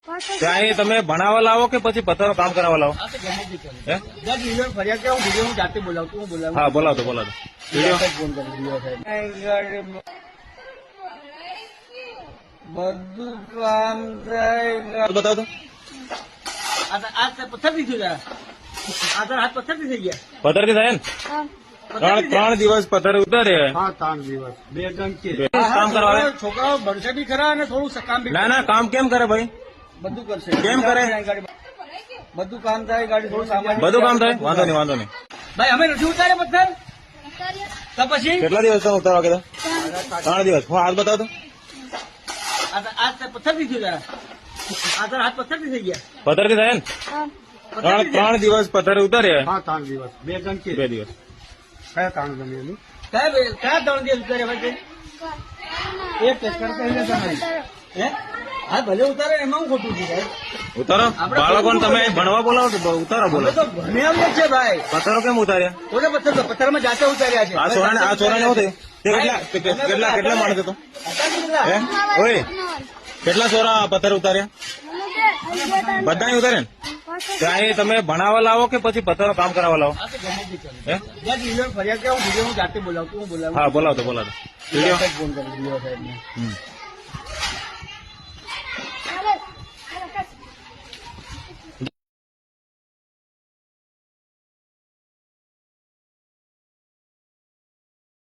ત્યાં એ તમે ભણાવવા લાવો કે પછી પથ્થરનું કામ કરાવવા લાવો? હે? ફરિયાદ કે હું જાતે બોલાવતું હું બોલાવું. હા, બોલાવતો બોલાવતો. વિડીયો ફોન કરી બધું કામ થાય. બતાવતો. આ પથ્થર થી થયું જરા. આ તો હાથ પથ્થર થી થઈ ગયા. પથ્થરથી થાય ને? ત્રણ દિવસ પથ્થર ઉતારે. હા, 3 દિવસ 2 ઘંટી કામ કરવા આવે? છોકરાઓ ભણશે બી ખરા અને થોડું કામ બી. ના કામ કેમ કરે ભાઈ? બધું કરશે. કેમ કરે? બધું કામ થાય, ગાડી થોડું સામાન બધું કામ થાય? વાંધો નહીં. ભાઈ અમે નથી ઉતારે પથ્થર તો પછી કેટલા દિવસ તમે ઉતારવા કીધા? 3 દિવસ. હું હાથ બતાવતો. આ પથ્થર થી થયું જરા. આ તો હાથ પથ્થર થી થઈ ગયા. પથ્થરથી થાય ને? ત્રણ દિવસ પથ્થર ઉતારે. હા, 3 દિવસ 2 ઘંટી 2 દિવસ. કયા 3 ગમે કયા 3 દિવસ ઉતારે ભાઈ? એક ચક્કર કહીને તમારી હે? હા, ભલે ઉતારે એમાં હું ખોટું છું સાહેબ. ઉતારો. બાળકોને તમે ભણવા બોલાવો તો ઉતારો બોલો. તો ભણ્યા છે ભાઈ. પથ્થરો કેમ ઉતાર્યા? કોને પથ્થરમાં જાતે ઉતાર્યા છે. આ છોરાને શું થયું? તે કેટલા માણસ હતો? હે? ઓય, કેટલા છોરા પથ્થર ઉતાર્યા? બધા ઉતારે ને? ત્યાં એ તમે ભણાવવા લાવો કે પછી પથ્થરનું કામ કરાવવા લાવો? હે? ફરિયાદ કે હું જાતે બોલાવતું હું બોલાવું. હા, બોલાવતો. વિડીયો ફોન કરી સાહેબ.